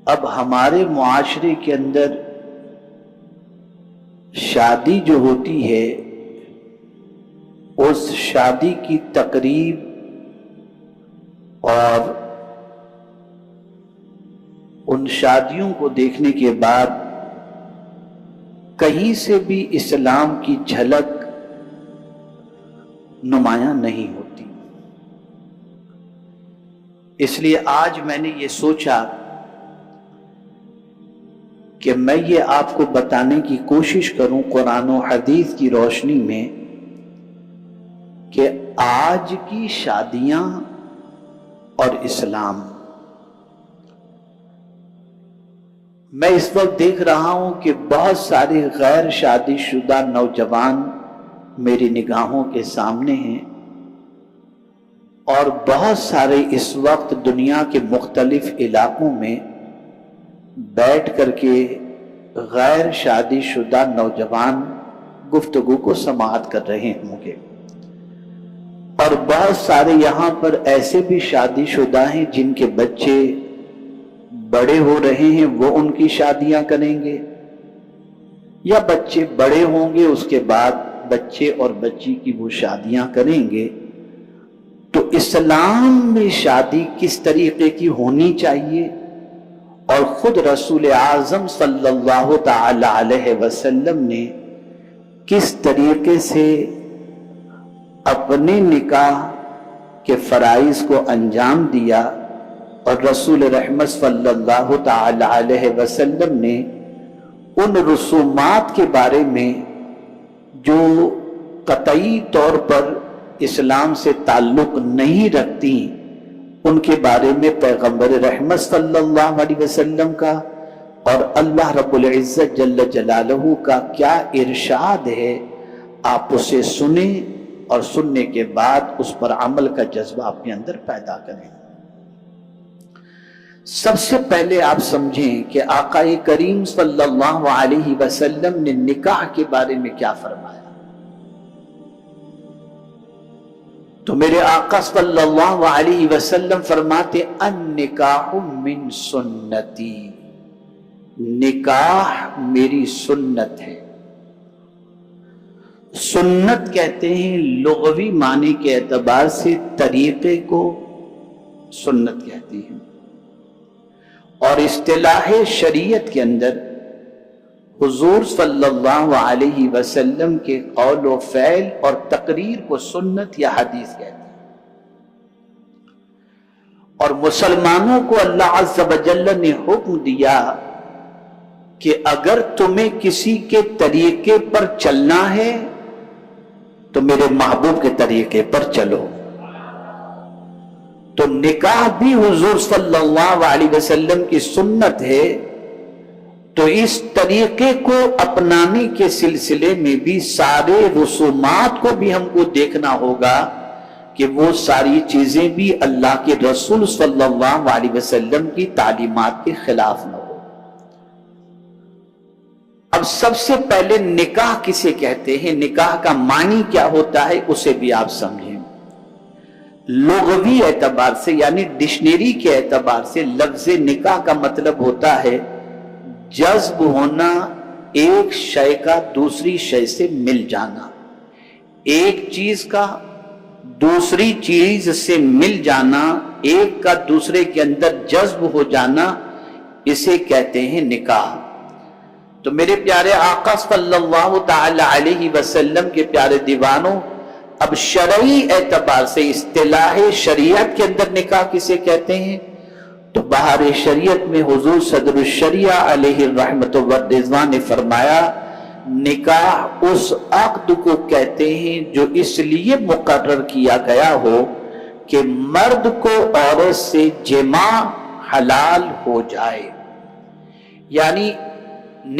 اب ہمارے معاشرے کے اندر شادی جو ہوتی ہے، اس شادی کی تقریب اور ان شادیوں کو دیکھنے کے بعد کہیں سے بھی اسلام کی جھلک نمایاں نہیں ہوتی۔ اس لیے آج میں نے یہ سوچا کہ میں یہ آپ کو بتانے کی کوشش کروں قرآن و حدیث کی روشنی میں کہ آج کی شادیاں اور اسلام۔ میں اس وقت دیکھ رہا ہوں کہ بہت سارے غیر شادی شدہ نوجوان میری نگاہوں کے سامنے ہیں، اور بہت سارے اس وقت دنیا کے مختلف علاقوں میں بیٹھ کر کے غیر شادی شدہ نوجوان گفتگو کو سماعت کر رہے ہوں گے، اور بہت سارے یہاں پر ایسے بھی شادی شدہ ہیں جن کے بچے بڑے ہو رہے ہیں، وہ ان کی شادیاں کریں گے، یا بچے بڑے ہوں گے اس کے بعد بچے اور بچی کی وہ شادیاں کریں گے۔ تو اسلام میں شادی کس طریقے کی ہونی چاہیے، اور خود رسول اعظم صلی اللہ تعالی علیہ وسلم نے کس طریقے سے اپنے نکاح کے فرائض کو انجام دیا، اور رسول رحمت صلی اللہ تعالی علیہ وسلم نے ان رسومات کے بارے میں جو قطعی طور پر اسلام سے تعلق نہیں رکھتی، ان کے بارے میں پیغمبر رحمت صلی اللہ علیہ وسلم کا اور اللہ رب العزت جل جلالہ کا کیا ارشاد ہے، آپ اسے سنیں اور سننے کے بعد اس پر عمل کا جذبہ اپنے اندر پیدا کریں۔ سب سے پہلے آپ سمجھیں کہ آقا کریم صلی اللہ علیہ وسلم نے نکاح کے بارے میں کیا فرمایا۔ تو میرے آقا صلی اللہ علیہ وسلم فرماتے النکاح من سنتی، نکاح میری سنت ہے۔ سنت کہتے ہیں لغوی معنی کے اعتبار سے طریقے کو سنت کہتی ہیں، اور اصطلاح شریعت کے اندر حضور صلی اللہ علیہ وسلم کے قول و فعل اور تقریر کو سنت یا حدیث کہتے ہیں۔ اور مسلمانوں کو اللہ عز و جل نے حکم دیا کہ اگر تمہیں کسی کے طریقے پر چلنا ہے تو میرے محبوب کے طریقے پر چلو۔ تو نکاح بھی حضور صلی اللہ علیہ وسلم کی سنت ہے، تو اس طریقے کو اپنانے کے سلسلے میں بھی سارے رسومات کو بھی ہم کو دیکھنا ہوگا کہ وہ ساری چیزیں بھی اللہ کے رسول صلی اللہ علیہ وسلم کی تعلیمات کے خلاف نہ ہو۔ اب سب سے پہلے نکاح کسے کہتے ہیں، نکاح کا معنی کیا ہوتا ہے، اسے بھی آپ سمجھیں۔ لغوی اعتبار سے یعنی ڈکشنری کے اعتبار سے لفظ نکاح کا مطلب ہوتا ہے جذب ہونا، ایک شے کا دوسری شے سے مل جانا، ایک چیز کا دوسری چیز سے مل جانا، ایک کا دوسرے کے اندر جذب ہو جانا، اسے کہتے ہیں نکاح۔ تو میرے پیارے آقا صلی اللہ تعالی علیہ وسلم کے پیارے دیوانوں، اب شرعی اعتبار سے اصطلاح شریعت کے اندر نکاح کسے کہتے ہیں، تو بہار شریعت میں حضور صدر الشریعہ علیہ الرحمت والرضوان نے فرمایا نکاح اس عقد کو کہتے ہیں جو اس لیے مقرر کیا گیا ہو کہ مرد کو عورت سے جماع حلال ہو جائے۔ یعنی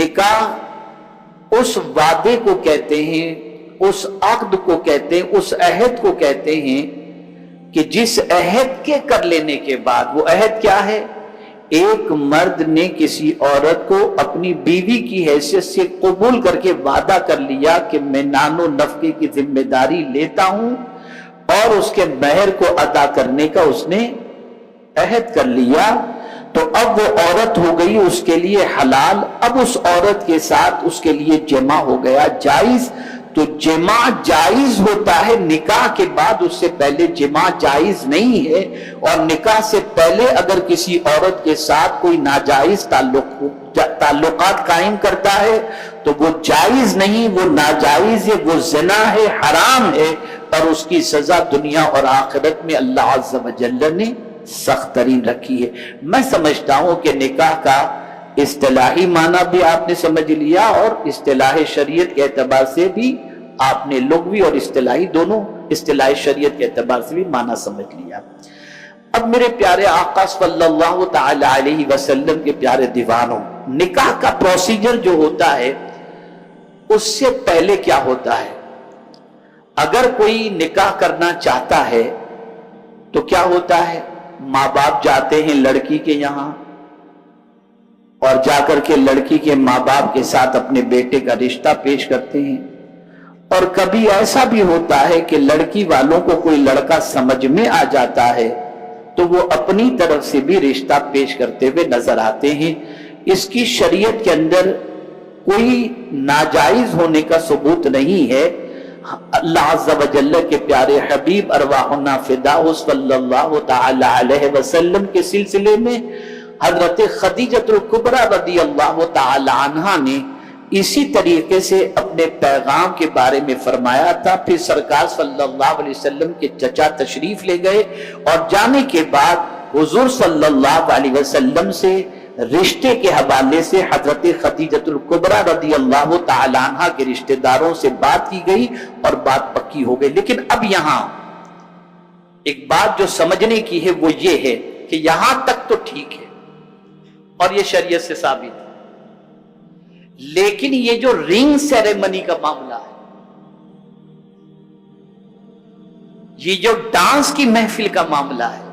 نکاح اس وعدے کو کہتے ہیں، اس عقد کو کہتے ہیں، اس عہد کو کہتے ہیں کہ جس عہد کے کر لینے کے بعد، وہ عہد کیا ہے، ایک مرد نے کسی عورت کو اپنی بیوی کی حیثیت سے قبول کر کے وعدہ کر لیا کہ میں نان و نفقے کی ذمہ داری لیتا ہوں، اور اس کے مہر کو ادا کرنے کا اس نے عہد کر لیا، تو اب وہ عورت ہو گئی اس کے لیے حلال، اب اس عورت کے ساتھ اس کے لیے جمع ہو گیا جائز۔ تو جمع جائز ہوتا ہے نکاح کے بعد، اس سے پہلے جمع جائز نہیں ہے۔ اور نکاح سے پہلے اگر کسی عورت کے ساتھ کوئی ناجائز تعلقات قائم کرتا ہے تو وہ جائز نہیں، وہ ناجائز ہے، وہ زنا ہے، حرام ہے، اور اس کی سزا دنیا اور آخرت میں اللہ عز و جل نے سخت ترین رکھی ہے۔ میں سمجھتا ہوں کہ نکاح کا اصطلاحی معنی بھی آپ نے سمجھ لیا اور اصطلاح شریعت کے اعتبار سے بھی آپ نے لغوی اور اصطلاحی دونوں اصطلاح شریعت کے اعتبار سے بھی معنی سمجھ لیا۔ اب میرے پیارے آقا صلی اللہ تعالی علیہ وسلم کے پیارے دیوانوں، نکاح کا پروسیجر جو ہوتا ہے اس سے پہلے کیا ہوتا ہے؟ اگر کوئی نکاح کرنا چاہتا ہے تو کیا ہوتا ہے؟ ماں باپ جاتے ہیں لڑکی کے یہاں اور جا کر کے لڑکی کے ماں باپ کے ساتھ اپنے بیٹے کا رشتہ پیش کرتے ہیں۔ اور کبھی ایسا بھی ہوتا ہے کہ لڑکی والوں کو کوئی لڑکا سمجھ میں آ جاتا ہے تو وہ اپنی طرف سے بھی رشتہ پیش کرتے ہوئے نظر آتے ہیں۔ اس کی شریعت کے اندر کوئی ناجائز ہونے کا ثبوت نہیں ہے۔ اللہ عز و جل کے پیارے حبیب ارواحنا فداء صلی اللہ تعالی علیہ وسلم کے سلسلے میں حضرت خدیجہ الکبریٰ رضی اللہ تعالی عنہا نے اسی طریقے سے اپنے پیغام کے بارے میں فرمایا تھا۔ پھر سرکار صلی اللہ علیہ وسلم کے چچا تشریف لے گئے اور جانے کے بعد حضور صلی اللہ علیہ وسلم سے رشتے کے حوالے سے حضرت خدیجہ الکبریٰ رضی اللہ تعالی عنہا کے رشتہ داروں سے بات کی گئی اور بات پکی ہو گئی۔ لیکن اب یہاں ایک بات جو سمجھنے کی ہے وہ یہ ہے کہ یہاں تک تو ٹھیک ہے اور یہ شریعت سے ثابت ہے، لیکن یہ جو رنگ سیریمنی کا معاملہ ہے، یہ جو ڈانس کی محفل کا معاملہ ہے،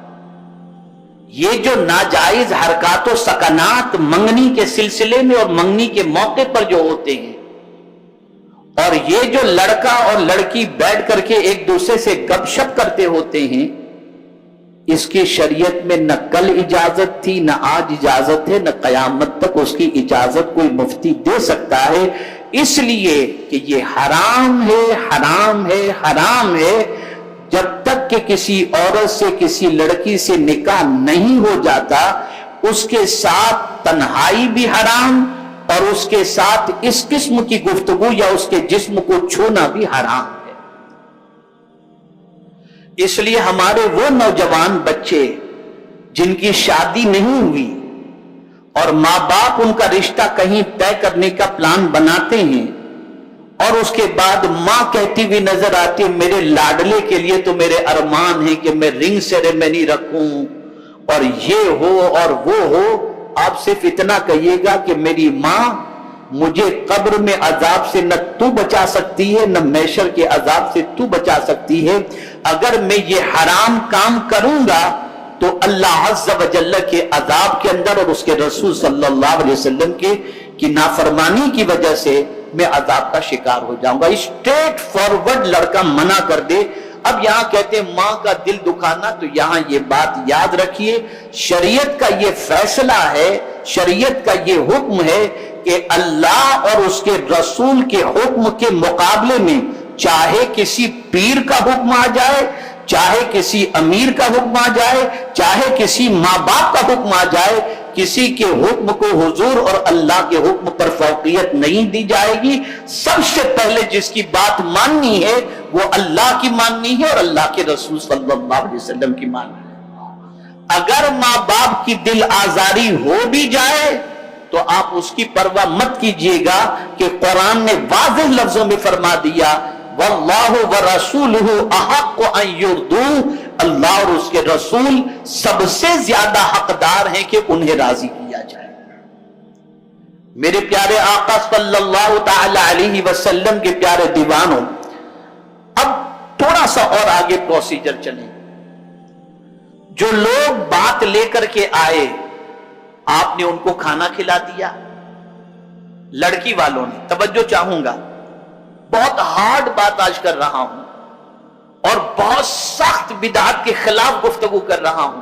یہ جو ناجائز حرکات و سکنات منگنی کے سلسلے میں اور منگنی کے موقع پر جو ہوتے ہیں، اور یہ جو لڑکا اور لڑکی بیٹھ کر کے ایک دوسرے سے گپ شپ کرتے ہوتے ہیں، اس کی شریعت میں نہ کل اجازت تھی، نہ آج اجازت ہے، نہ قیامت تک اس کی اجازت کوئی مفتی دے سکتا ہے۔ اس لیے کہ یہ حرام ہے، حرام ہے، حرام ہے۔ جب تک کہ کسی عورت سے کسی لڑکی سے نکاح نہیں ہو جاتا، اس کے ساتھ تنہائی بھی حرام اور اس کے ساتھ اس قسم کی گفتگو یا اس کے جسم کو چھونا بھی حرام ہے۔ اس لیے ہمارے وہ نوجوان بچے جن کی شادی نہیں ہوئی اور ماں باپ ان کا رشتہ کہیں طے کرنے کا پلان بناتے ہیں اور اس کے بعد ماں کہتی ہوئی نظر آتی ہے میرے لاڈلے کے لیے تو میرے ارمان ہے کہ میں رنگ سیریمنی رکھوں اور یہ ہو اور وہ ہو، آپ صرف اتنا کہیے گا کہ میری ماں مجھے قبر میں عذاب سے نہ تو بچا سکتی ہے نہ محشر کے عذاب سے تو بچا سکتی ہے۔ اگر میں یہ حرام کام کروں گا تو اللہ عز و جل کے عذاب کے اندر اور اس کے رسول صلی اللہ علیہ وسلم کی نافرمانی کی وجہ سے میں عذاب کا شکار ہو جاؤں گا۔ اسٹریٹ فارورڈ لڑکا منع کر دے۔ اب یہاں کہتے ہیں ماں کا دل دکھانا، تو یہاں یہ بات یاد رکھیے، شریعت کا یہ فیصلہ ہے، شریعت کا یہ حکم ہے کہ اللہ اور اس کے رسول کے حکم کے مقابلے میں چاہے کسی پیر کا حکم آ جائے، چاہے کسی امیر کا حکم آ جائے، چاہے کسی ماں باپ کا حکم آ جائے، کسی کے حکم کو حضور اور اللہ کے حکم پر فوقیت نہیں دی جائے گی۔ سب سے پہلے جس کی بات ماننی ہے وہ اللہ کی ماننی ہے اور اللہ کے رسول صلی اللہ علیہ وسلم کی ماننی ہے۔ اگر ماں باپ کی دل آزاری ہو بھی جائے تو آپ اس کی پرواہ مت کیجئے گا کہ قرآن نے واضح لفظوں میں فرما دیا واللہ ورسولہ احق ان یرضوہ، اللہ اور اس کے رسول سب سے زیادہ حقدار ہیں کہ انہیں راضی کیا جائے۔ میرے پیارے آقا صلی اللہ تعالی علیہ وسلم کے پیارے دیوانوں، اب تھوڑا سا اور آگے پروسیجر چلیں۔ جو لوگ بات لے کر کے آئے، آپ نے ان کو کھانا کھلا دیا، لڑکی والوں نے، توجہ چاہوں گا، بہت ہارڈ بات آج کر رہا ہوں اور بہت سخت بدعت کے خلاف گفتگو کر رہا ہوں۔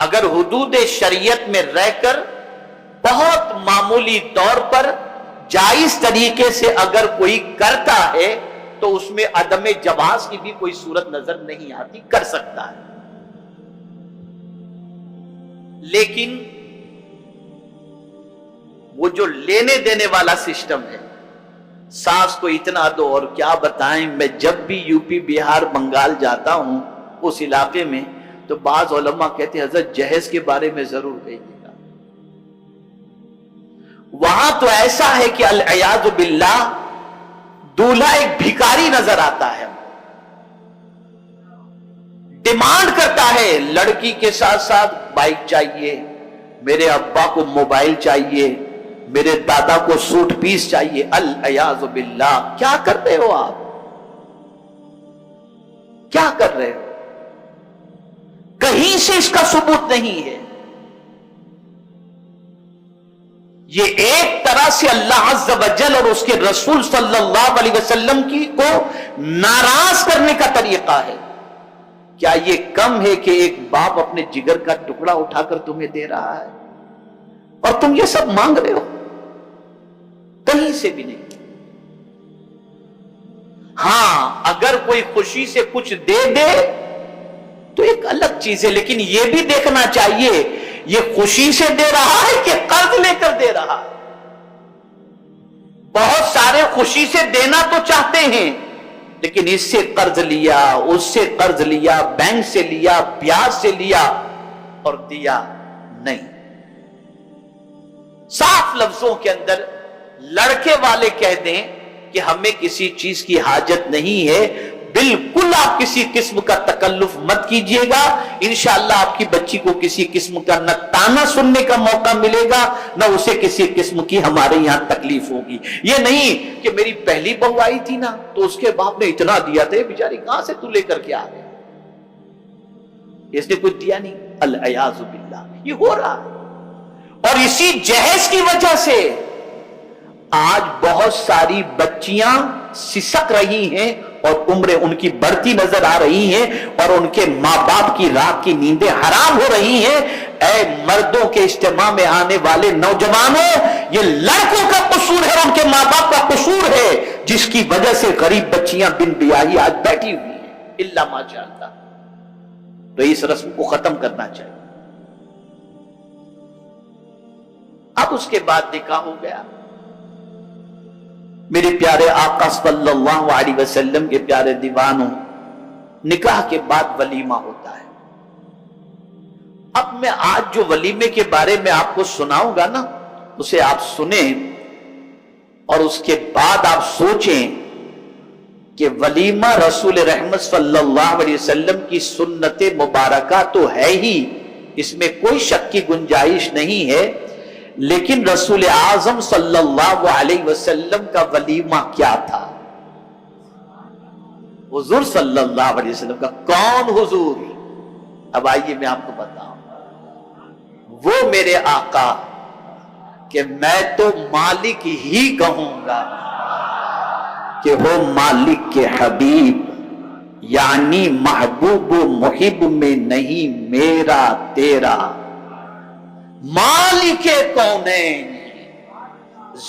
اگر حدود شریعت میں رہ کر بہت معمولی طور پر جائز طریقے سے اگر کوئی کرتا ہے تو اس میں عدم جواز کی بھی کوئی صورت نظر نہیں آتی، کر سکتا ہے۔ لیکن وہ جو لینے دینے والا سسٹم ہے، ساس کو اتنا دو، اور کیا بتائیں، میں جب بھی یو پی بہار بنگال جاتا ہوں اس علاقے میں تو بعض علماء کہتے ہیں حضرت جہیز کے بارے میں ضرور کہیے گا۔ وہاں تو ایسا ہے کہ العیاذ باللہ دولہا ایک بھکاری نظر آتا ہے، ڈیمانڈ کرتا ہے لڑکی کے ساتھ ساتھ بائک چاہیے، میرے ابا کو موبائل چاہیے، میرے دادا کو سوٹ پیس چاہیے۔ العیاذ باللہ، کیا کر رہے ہو آپ؟ کیا کر رہے ہو؟ کہیں سے اس کا ثبوت نہیں ہے۔ یہ ایک طرح سے اللہ عز و جل اور اس کے رسول صلی اللہ علیہ وسلم کی کو ناراض کرنے کا طریقہ ہے۔ کیا یہ کم ہے کہ ایک باپ اپنے جگر کا ٹکڑا اٹھا کر تمہیں دے رہا ہے اور تم یہ سب مانگ رہے ہو؟ کہیں سے بھی نہیں۔ ہاں، اگر کوئی خوشی سے کچھ دے دے تو ایک الگ چیز ہے، لیکن یہ بھی دیکھنا چاہیے یہ خوشی سے دے رہا ہے کہ قرض لے کر دے رہا ہے۔ بہت سارے خوشی سے دینا تو چاہتے ہیں، لیکن اس سے قرض لیا، اس سے قرض لیا، بینک سے لیا، بیاج سے لیا اور دیا نہیں۔ صاف لفظوں کے اندر لڑکے والے کہہ دیں کہ ہمیں کسی چیز کی حاجت نہیں ہے، بالکل آپ کسی قسم کا تکلف مت کیجئے گا، انشاءاللہ آپ کی بچی کو کسی قسم کا نہ تانا سننے کا موقع ملے گا، نہ اسے کسی قسم کی ہمارے یہاں تکلیف ہوگی۔ یہ نہیں کہ میری پہلی بہو آئی تھی نا تو اس کے باپ نے اتنا دیا تھا، بیچاری کہاں سے تو لے کر کے آ گیا، اس نے کچھ دیا نہیں۔ العیاذ باللہ، یہ ہو رہا ہے۔ اور اسی جہیز کی وجہ سے آج بہت ساری بچیاں سسک رہی ہیں اور عمریں ان کی بڑھتی نظر آ رہی ہیں اور ان کے ماں باپ کی رات کی نیندیں حرام ہو رہی ہیں۔ اے مردوں کے اجتماع میں آنے والے نوجوانوں، یہ لڑکوں کا قصور ہے، ان کے ماں باپ کا قصور ہے، جس کی وجہ سے غریب بچیاں بن بیاہی آج بیٹھی ہوئی ہیں۔ الا ماشاء اللہ، تو اس رسم کو ختم کرنا چاہیے۔ اب اس کے بعد نکاح ہو گیا، میرے پیارے آقا صلی اللہ علیہ وسلم کے پیارے دیوانوں، نکاح کے بعد ولیمہ ہوتا ہے۔ اب میں آج جو ولیمے کے بارے میں آپ کو سناؤں گا نا، اسے آپ سنیں اور اس کے بعد آپ سوچیں کہ ولیمہ رسول رحمت صلی اللہ علیہ وسلم کی سنت مبارکہ تو ہے ہی، اس میں کوئی شک کی گنجائش نہیں ہے، لیکن رسول اعظم صلی اللہ علیہ وسلم کا ولیمہ کیا تھا؟ حضور صلی اللہ علیہ وسلم کا۔ کون حضور؟ اب آئیے میں آپ کو بتاؤں۔ وہ میرے آقا کہ میں تو مالک ہی کہوں گا کہ وہ مالک کے حبیب، یعنی محبوب و محب میں نہیں میرا تیرا، مالک کونین،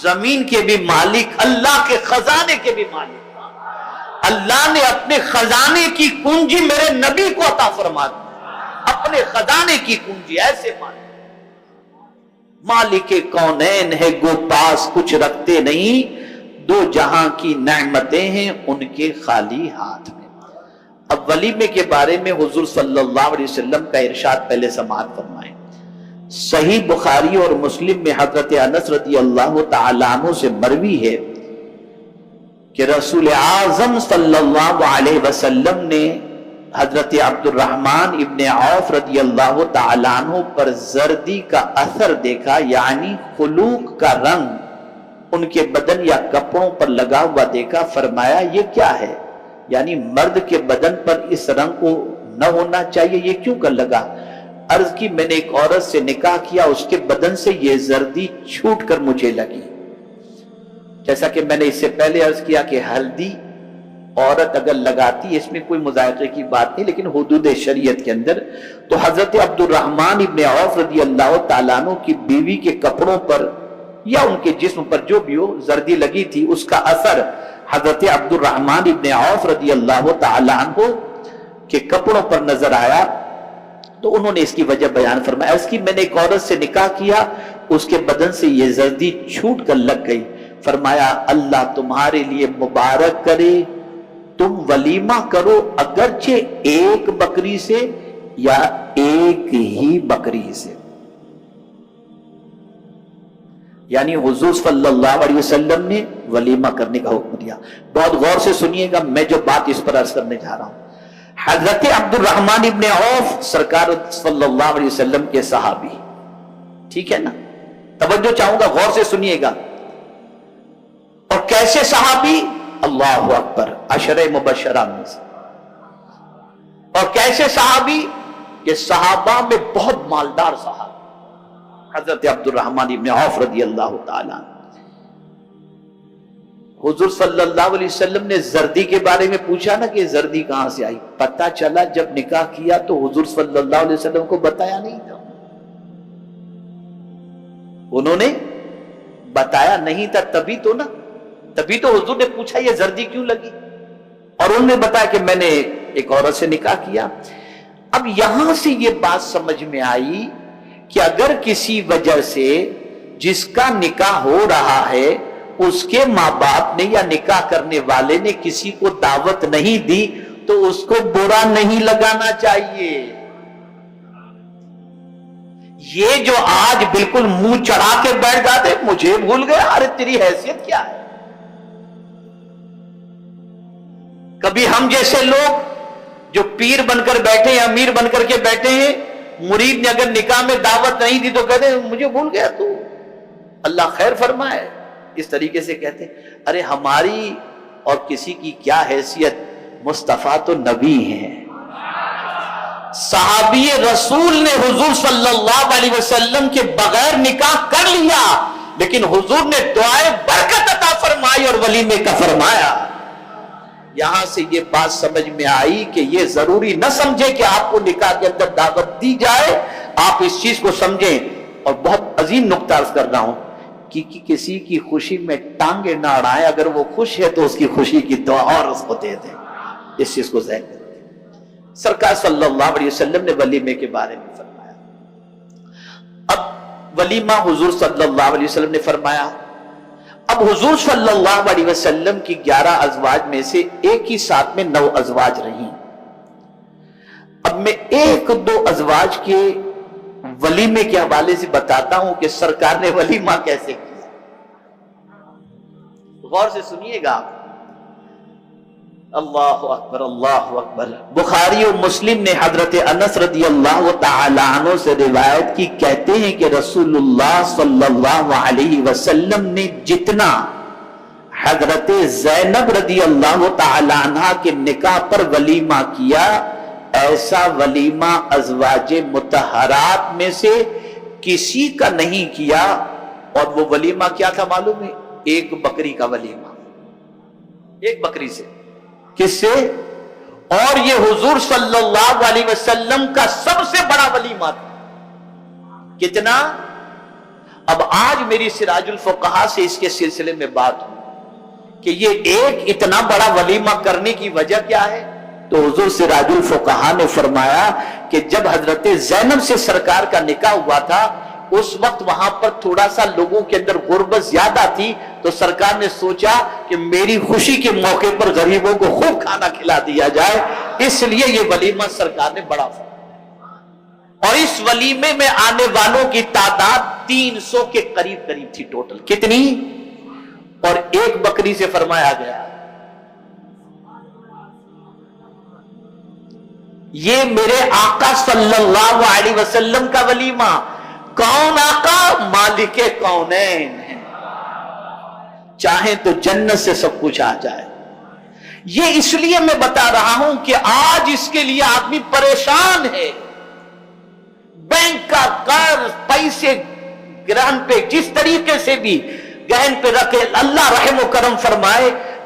زمین کے بھی مالک، اللہ کے خزانے کے بھی مالک۔ اللہ نے اپنے خزانے کی کنجی میرے نبی کو عطا فرما دی، اپنے خزانے کی کنجی، ایسے مالک۔ مالک کونین ہے گو پاس کچھ رکھتے نہیں، دو جہاں کی نعمتیں ہیں ان کے خالی ہاتھ میں۔ اب ولیمے کے بارے میں حضور صلی اللہ علیہ وسلم کا ارشاد پہلے سماعت فرمائیں۔ صحیح بخاری اور مسلم میں حضرت انس رضی اللہ تعالیٰ عنہ سے مروی ہے کہ رسول اعظم صلی اللہ علیہ وسلم نے حضرت عبد الرحمن ابن عوف رضی اللہ تعالیٰ عنہ پر زردی کا اثر دیکھا، یعنی خلوق کا رنگ ان کے بدن یا کپڑوں پر لگا ہوا دیکھا۔ فرمایا یہ کیا ہے؟ یعنی مرد کے بدن پر اس رنگ کو نہ ہونا چاہیے، یہ کیوں کر لگا؟ عرض کی میں نے ایک عورت سے نکاح کیا، اس کے بدن سے یہ زردی چھوٹ کر مجھے لگی، جیسا کہ میں نے اس سے پہلے عرض کیا کہ ہلدی عورت اگر لگاتی ہے اس میں کوئی مذائقے کی بات نہیں، لیکن حدود شریعت کے اندر، تو حضرت عبد الرحمن ابن عوف رضی اللہ تعالیٰ عنہ کی بیوی کے کپڑوں پر یا ان کے جسم پر جو بھی ہو زردی لگی تھی، اس کا اثر حضرت عبد الرحمن ابن عوف رضی اللہ تعالیٰ عنہ کے کپڑوں پر نظر آیا، تو انہوں نے اس کی وجہ بیان فرمایا، اس کی میں نے ایک عورت سے نکاح کیا، اس کے بدن سے یہ زردی چھوٹ کر لگ گئی، فرمایا اللہ تمہارے لیے مبارک کرے، تم ولیمہ کرو اگرچہ ایک بکری سے یا ایک ہی بکری سے۔ یعنی حضور صلی اللہ علیہ وسلم نے ولیمہ کرنے کا حکم دیا۔ بہت غور سے سنیے گا، میں جو بات اس پر عرض کرنے جا رہا ہوں، حضرت عبد الرحمن ابن عوف سرکار صلی اللہ علیہ وسلم کے صحابی، ٹھیک ہے نا، توجہ چاہوں گا، غور سے سنیے گا۔ اور کیسے صحابی؟ اللہ اکبر، عشرہ مبشرہ میں سے۔ اور کیسے صحابی؟ کہ صحابہ میں بہت مالدار صحابی حضرت عبد الرحمن ابن عوف رضی اللہ تعالیٰ۔ حضور صلی اللہ علیہ وسلم نے زردی کے بارے میں پوچھا نا کہ زردی کہاں سے آئی، پتہ چلا جب نکاح کیا تو حضور صلی اللہ علیہ وسلم کو بتایا نہیں تھا، انہوں نے بتایا نہیں تھا، تبھی تو حضور نے پوچھا یہ زردی کیوں لگی، اور انہوں نے بتایا کہ میں نے ایک عورت سے نکاح کیا۔ اب یہاں سے یہ بات سمجھ میں آئی کہ اگر کسی وجہ سے جس کا نکاح ہو رہا ہے اس کے ماں باپ نے یا نکاح کرنے والے نے کسی کو دعوت نہیں دی تو اس کو برا نہیں لگانا چاہیے۔ یہ جو آج بالکل منہ چڑھا کے بیٹھ جاتے مجھے بھول گیا، ارے تیری حیثیت کیا ہے؟ کبھی ہم جیسے لوگ جو پیر بن کر بیٹھے ہیں، امیر بن کر کے بیٹھے ہیں، مرید نے اگر نکاح میں دعوت نہیں دی تو کہتے ہیں مجھے بھول گیا تو، اللہ خیر فرمائے، اس طریقے سے کہتے ہیں۔ ارے ہماری اور کسی کی کیا حیثیت، مصطفیٰ تو نبی ہیں، صحابی رسول نے حضور صلی اللہ علیہ وسلم کے بغیر نکاح کر لیا، لیکن حضور نے دعائیں برکت عطا فرمائی اور ولیمے کا فرمایا۔ یہاں سے یہ بات سمجھ میں آئی کہ یہ ضروری نہ سمجھے کہ آپ کو نکاح کے اندر دعوت دی جائے، آپ اس چیز کو سمجھیں۔ اور بہت عظیم نقطہ عرض کر رہا ہوں کہ کسی کی خوشی میں ٹانگیں نہ اڑائیں، اگر وہ خوش ہے تو اس کی خوشی کی دعا اور اس کو دے دیں، اس چیز کو ذہن میں رکھیں۔ سرکار صلی اللہ علیہ وسلم نے ولیمے کے بارے میں فرمایا۔ اب ولیمہ حضور صلی اللہ علیہ وسلم نے فرمایا، اب حضور صلی اللہ علیہ وسلم کی 11 ازواج میں سے ایک ہی ساتھ میں 9 ازواج رہیں۔ اب میں 1-2 ازواج کے ولیمے کے حوالے سے بتاتا ہوں کہ سرکار نے ولیمہ کیسے کیا، غور سے سنیے گا۔ اللہ اکبر، اللہ اکبر۔ بخاری اور مسلم نے حضرت انس رضی اللہ تعالی عنہ سے روایت کی، کہتے ہیں کہ رسول اللہ صلی اللہ علیہ وسلم نے جتنا حضرت زینب رضی اللہ تعالی عنہ کے نکاح پر ولیمہ کیا، ایسا ولیمہ ازواج مطہرات میں سے کسی کا نہیں کیا۔ اور وہ ولیمہ کیا تھا معلوم ہے؟ ایک بکری کا ولیمہ، ایک بکری سے۔ کس سے؟ اور یہ حضور صلی اللہ علیہ وسلم کا سب سے بڑا ولیمہ تھا۔ کتنا؟ اب آج میری سراج الفقہا سے اس کے سلسلے میں بات ہوئی کہ یہ ایک اتنا بڑا ولیمہ کرنے کی وجہ کیا ہے؟ تو حضور سراج الفقہا نے فرمایا کہ جب حضرت زینب سے سرکار کا نکاح ہوا تھا اس وقت وہاں پر تھوڑا سا لوگوں کے اندر غربت زیادہ تھی، تو سرکار نے سوچا کہ میری خوشی کے موقع پر غریبوں کو خوب کھانا کھلا دیا جائے، اس لیے یہ ولیمہ سرکار نے بڑا فرمایا۔ اور اس ولیمے میں آنے والوں کی تعداد 300 کے قریب تھی ٹوٹل۔ کتنی؟ اور ایک بکری سے فرمایا گیا یہ میرے آقا صلی اللہ علیہ وسلم کا ولیمہ۔ کون آقا؟ مالک کونین ہے، چاہیں تو جنت سے سب کچھ آ جائے۔ یہ اس لیے میں بتا رہا ہوں کہ آج اس کے لیے آدمی پریشان ہے، بینک کا قرض، پیسے گرہن پہ جس طریقے سے بھی گہن پہ رکھے، اللہ رحم و کرم فرمائے،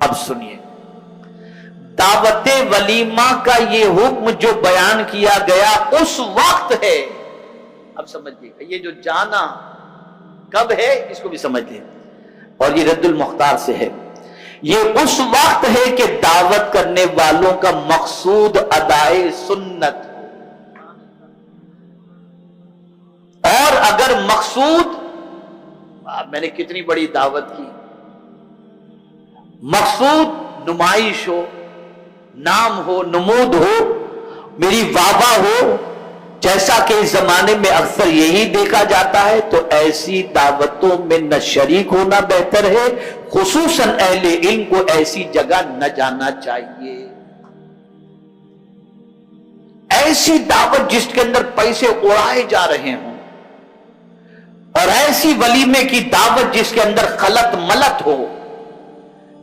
اب سنیے، دعوت ولیمہ کا یہ حکم جو بیان کیا گیا اس وقت ہے، اب سمجھیے یہ جو جانا کب ہے اس کو بھی سمجھ لیں، اور یہ رد المختار سے ہے، یہ اس وقت ہے کہ دعوت کرنے والوں کا مقصود ادائے سنت، اور اگر مقصود، میں نے کتنی بڑی دعوت کی، مقصود نمائش ہو، نام ہو، نمود ہو، میری واہ ہو، جیسا کہ اس زمانے میں اکثر یہی دیکھا جاتا ہے، تو ایسی دعوتوں میں نہ شریک ہونا بہتر ہے، خصوصاً اہل علم کو ایسی جگہ نہ جانا چاہیے۔ ایسی دعوت جس کے اندر پیسے اڑائے جا رہے ہوں، اور ایسی ولیمے کی دعوت جس کے اندر خلط ملط ہو،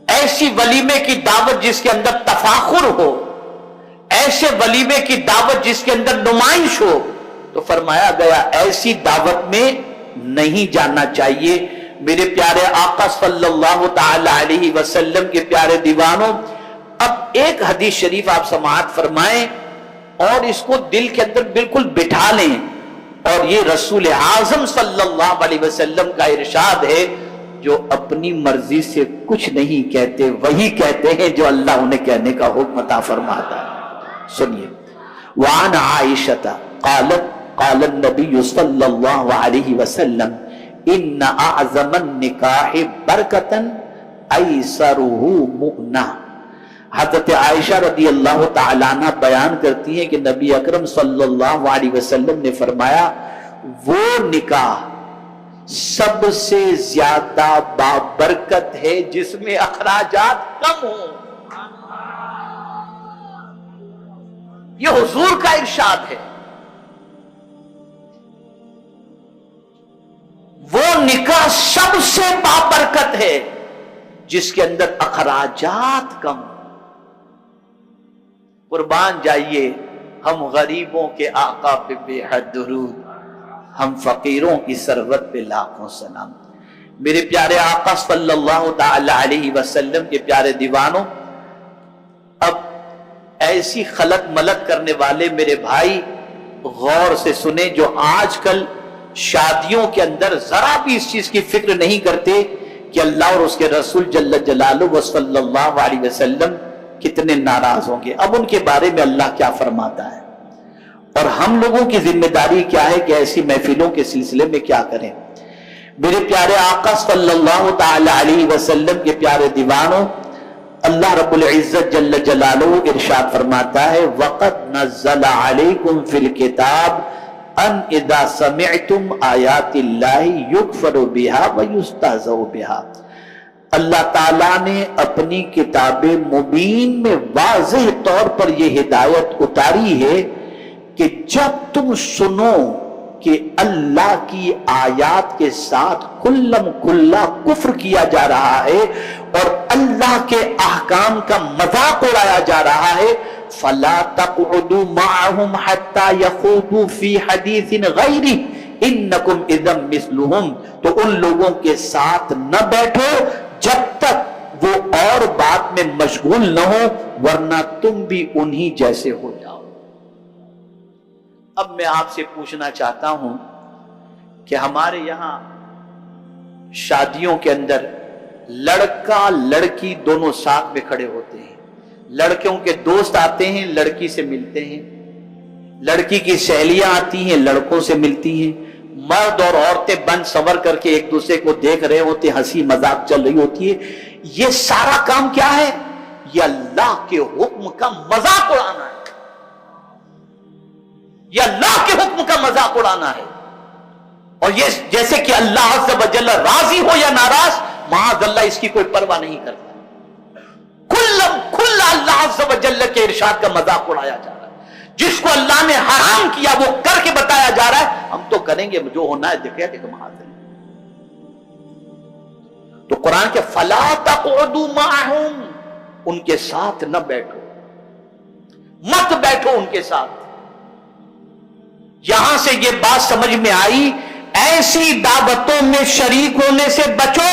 ایسی ولیمے کی دعوت جس کے اندر تفاخر ہو، ایسے ولیمے کی دعوت جس کے اندر نمائش ہو، تو فرمایا گیا ایسی دعوت میں نہیں جانا چاہیے۔ میرے پیارے آقا صلی اللہ تعالی علیہ وسلم کے پیارے دیوانوں، اب ایک حدیث شریف آپ سماعت فرمائیں اور اس کو دل کے اندر بالکل بٹھا لیں، اور یہ رسول اعظم صلی اللہ علیہ وسلم کا ارشاد ہے، جو اپنی مرضی سے کچھ نہیں کہتے، وہی کہتے ہیں جو اللہ انہیں کہنے کا حکم عطا فرماتا ہے۔ سنیے، وعن عائشہ قالت قال النبی صلی اللہ علیہ وسلم ان اعظم النکاح برکتا ایسرہ مؤنہ۔ حضرت عائشہ رضی اللہ تعالیٰ عنہ بیان کرتی ہیں کہ نبی اکرم صلی اللہ علیہ وسلم نے فرمایا، وہ نکاح سب سے زیادہ بابرکت ہے جس میں اخراجات کم ہوں۔ یہ حضور کا ارشاد ہے، وہ نکاح سب سے بابرکت ہے جس کے اندر اخراجات کم۔ قربان جائیے ہم غریبوں کے آقا پہ بے حد درود، ہم فقیروں کی سرورت پہ لاکھوں سلام۔ میرے پیارے آقا صلی اللہ تعالی علیہ وسلم کے پیارے دیوانوں، اب ایسی خلط ملط کرنے والے میرے بھائی غور سے سنیں، جو آج کل شادیوں کے اندر ذرا بھی اس چیز کی فکر نہیں کرتے کہ اللہ اور اس کے رسول جل جلالہ صلی اللہ علیہ وسلم کتنے ناراض ہوں گے۔ اب ان کے بارے میں اللہ کیا فرماتا ہے، اور ہم لوگوں کی ذمہ داری کیا ہے کہ ایسی محفلوں کے سلسلے میں کیا کریں۔ میرے پیارے آقا صلی اللہ تعالی علیہ وسلم کے پیارے دیوانوں، اللہ رب العزت جل جلالہ ارشاد فرماتا ہے، وَقَدْ نَزَّلَ عَلَيْكُمْ فِي الْكِتَابِ أَنْ إِذَا سَمِعْتُمْ آيَاتِ اللَّهِ يُكْفَرُ بِهَا وَيُسْتَهْزَأُ بِهَا۔ اللہ تعالیٰ نے اپنی کتاب مبین میں واضح طور پر یہ ہدایت اتاری ہے کہ جب تم سنو کہ اللہ کی آیات کے ساتھ کلم کلا کفر کیا جا رہا ہے اور اللہ کے احکام کا مذاق اڑایا جا رہا ہے، فَلَا تَقْعُدُوا مَعَهُمْ حَتَّى يَخُوضُوا فِي حَدِيثٍ غَيْرِهِ إِنَّكُمْ إِذًا مِثْلُهُمْ۔ تو ان لوگوں کے ساتھ نہ بیٹھو جب تک وہ اور بات میں مشغول نہ ہو، ورنہ تم بھی انہی جیسے ہو جاؤ۔ اب میں آپ سے پوچھنا چاہتا ہوں کہ ہمارے یہاں شادیوں کے اندر لڑکا لڑکی دونوں ساتھ میں کھڑے ہوتے ہیں، لڑکیوں کے دوست آتے ہیں، لڑکی سے ملتے ہیں، لڑکی کی سہیلیاں آتی ہیں، لڑکوں سے ملتی ہیں، مرد اور عورتیں بن سور کر کے ایک دوسرے کو دیکھ رہے ہوتے، ہنسی مذاق چل رہی ہوتی ہے۔ یہ سارا کام کیا ہے؟ یہ اللہ کے حکم کا مذاق اڑانا ہے، یہ اللہ کے حکم کا مذاق اڑانا ہے۔ اور یہ جیسے کہ اللہ عز و جل راضی ہو یا ناراض، معاذ اللہ اس کی کوئی پرواہ نہیں کرتا، کھلا اللہ عز و جل کے ارشاد کا مذاق اڑایا جا رہا ہے۔ جس کو اللہ نے حرام کیا وہ کر کے بتایا جا رہا ہے، ہم تو کریں گے، جو ہونا ہے دیکھے کہ معاذ اللہ۔ تو قرآن کے فلا تقعدوا معهم، ان کے ساتھ نہ بیٹھو، مت بیٹھو ان کے ساتھ۔ یہاں سے یہ بات سمجھ میں آئی، ایسی دعوتوں میں شریک ہونے سے بچو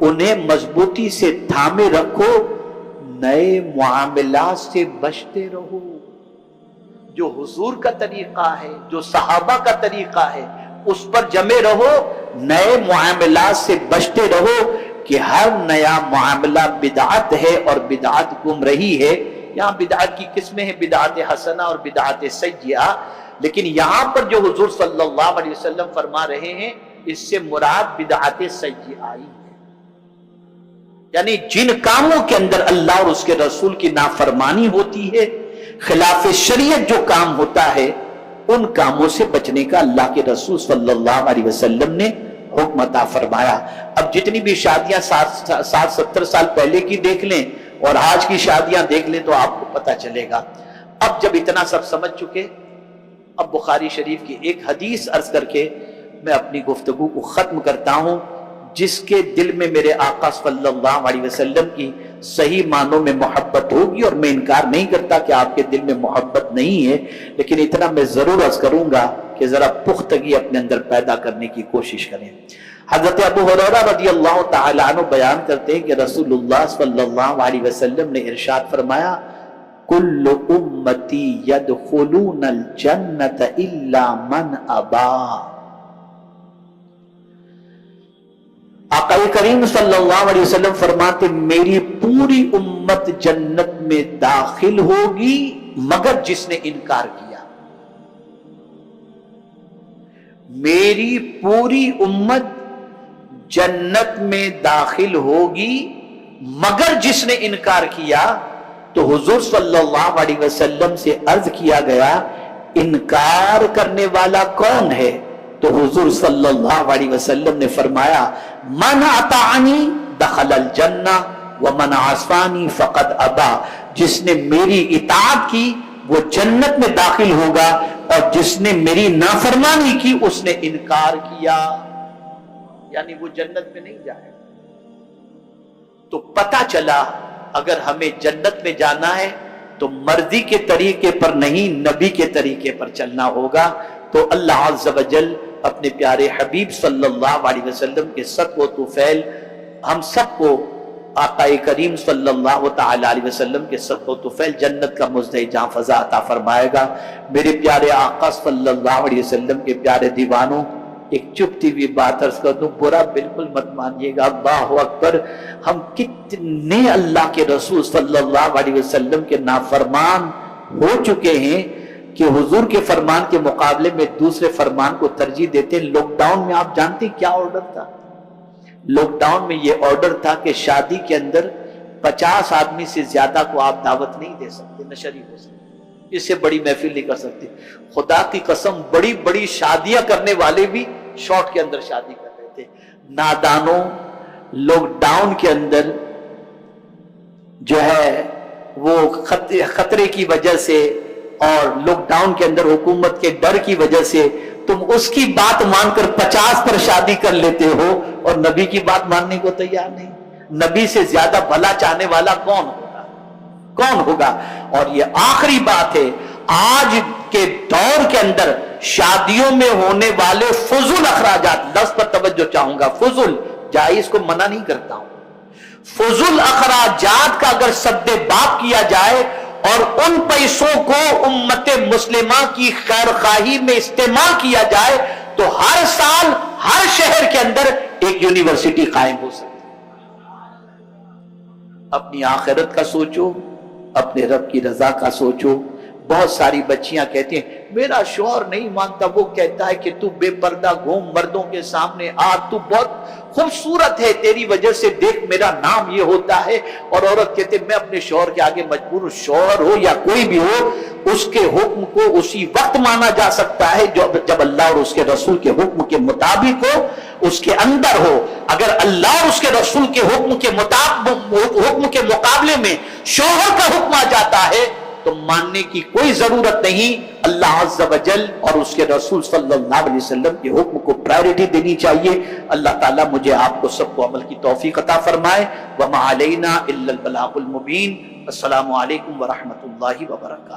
انہیں مضبوطی سے تھامے رکھو، نئے معاملات سے بچتے رہو۔ جو حضور کا طریقہ ہے، جو صحابہ کا طریقہ ہے، اس پر جمے رہو، نئے معاملات سے بچتے رہو، کہ ہر نیا معاملہ بدعت ہے اور بدعت گمراہی ہے۔ یہاں بدعت کی قسمیں ہیں، بدعت حسنہ اور بدعت سیئہ، لیکن یہاں پر جو حضور صلی اللہ علیہ وسلم فرما رہے ہیں، اس سے مراد بدعت سیئہ ہے، یعنی جن کاموں کے اندر اللہ اور اس کے رسول کی نافرمانی ہوتی ہے، خلاف شریعت جو کام ہوتا ہے، ان کاموں سے بچنے کا اللہ کے رسول صلی اللہ علیہ وسلم نے حکم عطا فرمایا۔ اب جتنی بھی شادیاں 60-70 سال پہلے کی دیکھ لیں اور آج کی شادیاں دیکھ لیں تو آپ کو پتہ چلے گا۔ اب جب اتنا سب سمجھ چکے، اب بخاری شریف کی ایک حدیث عرض کر کے میں اپنی گفتگو کو ختم کرتا ہوں۔ جس کے دل میں میرے آقا صلی اللہ علیہ وسلم کی صحیح معنوں میں محبت ہوگی، اور میں انکار نہیں کرتا کہ آپ کے دل میں محبت نہیں ہے، لیکن اتنا میں ضرور عرض کروں گا کہ ذرا پختگی اپنے اندر پیدا کرنے کی کوشش کریں۔ حضرت ابو ہریرہ رضی اللہ تعالیٰ عنہ بیان کرتے ہیں کہ رسول اللہ صلی اللہ علیہ وسلم نے ارشاد فرمایا، کل امتی یدخلون الجنت الا من ابا۔ آقا کریم صلی اللہ علیہ وسلم فرماتے میری پوری امت جنت میں داخل ہوگی مگر جس نے انکار کیا۔ میری پوری امت جنت میں داخل ہوگی مگر جس نے انکار کیا۔ تو حضور صلی اللہ علیہ وسلم سے عرض کیا گیا، انکار کرنے والا کون ہے؟ تو حضور صلی اللہ علیہ وسلم نے فرمایا، من اطاعنی دخل الجنہ ومن عصانی فقد ابا۔ جس نے میری اطاعت کی وہ جنت میں داخل ہوگا، اور جس نے میری نافرمانی کی اس نے انکار کیا، یعنی وہ جنت میں نہیں جائے۔ تو پتہ چلا اگر ہمیں جنت میں جانا ہے تو مرضی کے طریقے پر نہیں، نبی کے طریقے پر چلنا ہوگا۔ تو اللہ عز و جل اپنے پیارے حبیب صلی اللہ علیہ وسلم کے صدق و طفیل ہم سب کو آقا کریم صلی اللہ تعالی علیہ وسلم کے صدق و طفیل جنت کا مزدہ جاں فضا عطا فرمائے گا۔ میرے پیارے آقا صلی اللہ علیہ وسلم کے پیارے دیوانوں، ایک چپتی ہوئی بات عرض کر دوں، برا بالکل مت مانیے گا، اللہ اکبر، ہم کتنے اللہ کے رسول صلی اللہ علیہ وسلم کے نافرمان ہو چکے ہیں کہ حضور کے فرمان کے مقابلے میں دوسرے فرمان کو ترجیح دیتے ہیں۔ لاک ڈاؤن میں آپ جانتے ہیں کیا آرڈر تھا؟ لاک ڈاؤن میں یہ آرڈر تھا کہ شادی کے اندر 50 آدمی سے زیادہ کو آپ دعوت نہیں دے سکتے، نہ شریک ہو سکتے، اس سے بڑی محفل نہیں کر سکتے۔ خدا کی قسم بڑی بڑی شادیاں کرنے والے بھی شارٹ کے اندر شادی کر رہے تھے۔ نادانوں، لاک ڈاؤن کے اندر جو ہے وہ خطرے کی وجہ سے اور لاک ڈاؤن کے اندر حکومت کے ڈر کی وجہ سے تم اس کی بات مان کر 50 پر شادی کر لیتے ہو اور نبی کی بات ماننے کو تیار نہیں۔ نبی سے زیادہ بھلا چاہنے والا کون ہوگا؟ کون ہوگا؟ اور یہ آخری بات ہے، آج کے دور کے اندر شادیوں میں ہونے والے فضول اخراجات، لفظ پر توجہ چاہوں گا، فضول، جائز کو منع نہیں کرتا ہوں، فضول اخراجات کا اگر سد باب کیا جائے اور ان پیسوں کو امت مسلمہ کی خیر خواہی میں استعمال کیا جائے تو ہر سال ہر شہر کے اندر ایک یونیورسٹی قائم ہو سکتی ہے۔ اپنی آخرت کا سوچو، اپنے رب کی رضا کا سوچو۔ بہت ساری بچیاں کہتی ہیں میرا شوہر نہیں مانتا، وہ کہتا ہے کہ تو بے پردہ گھوم، مردوں کے سامنے آ، تو بہت خوبصورت ہے، تیری وجہ سے دیکھ میرا نام یہ ہوتا ہے۔ اور عورت کہتے میں اپنے شوہر کے آگے مجبور ہوں۔ شوہر ہو یا کوئی بھی ہو، اس کے حکم کو اسی وقت مانا جا سکتا ہے جب اللہ اور اس کے رسول کے حکم کے مطابق ہو، اس کے اندر ہو۔ اگر اللہ اور اس کے رسول کے حکم کے مقابلے میں شوہر کا حکم آ جاتا ہے تو ماننے کی کوئی ضرورت نہیں۔ اللہ عز و جل اور اس کے رسول صلی اللہ علیہ وسلم کے حکم کو پرائیورٹی دینی چاہیے۔ اللہ تعالیٰ مجھے آپ کو سب کو عمل کی توفیق عطا فرمائے۔ وَمَا عَلَيْنَا إِلَّا الْبَلَاغُ الْمُبِينُ۔ السلام علیکم ورحمۃ اللہ وبرکاتہ۔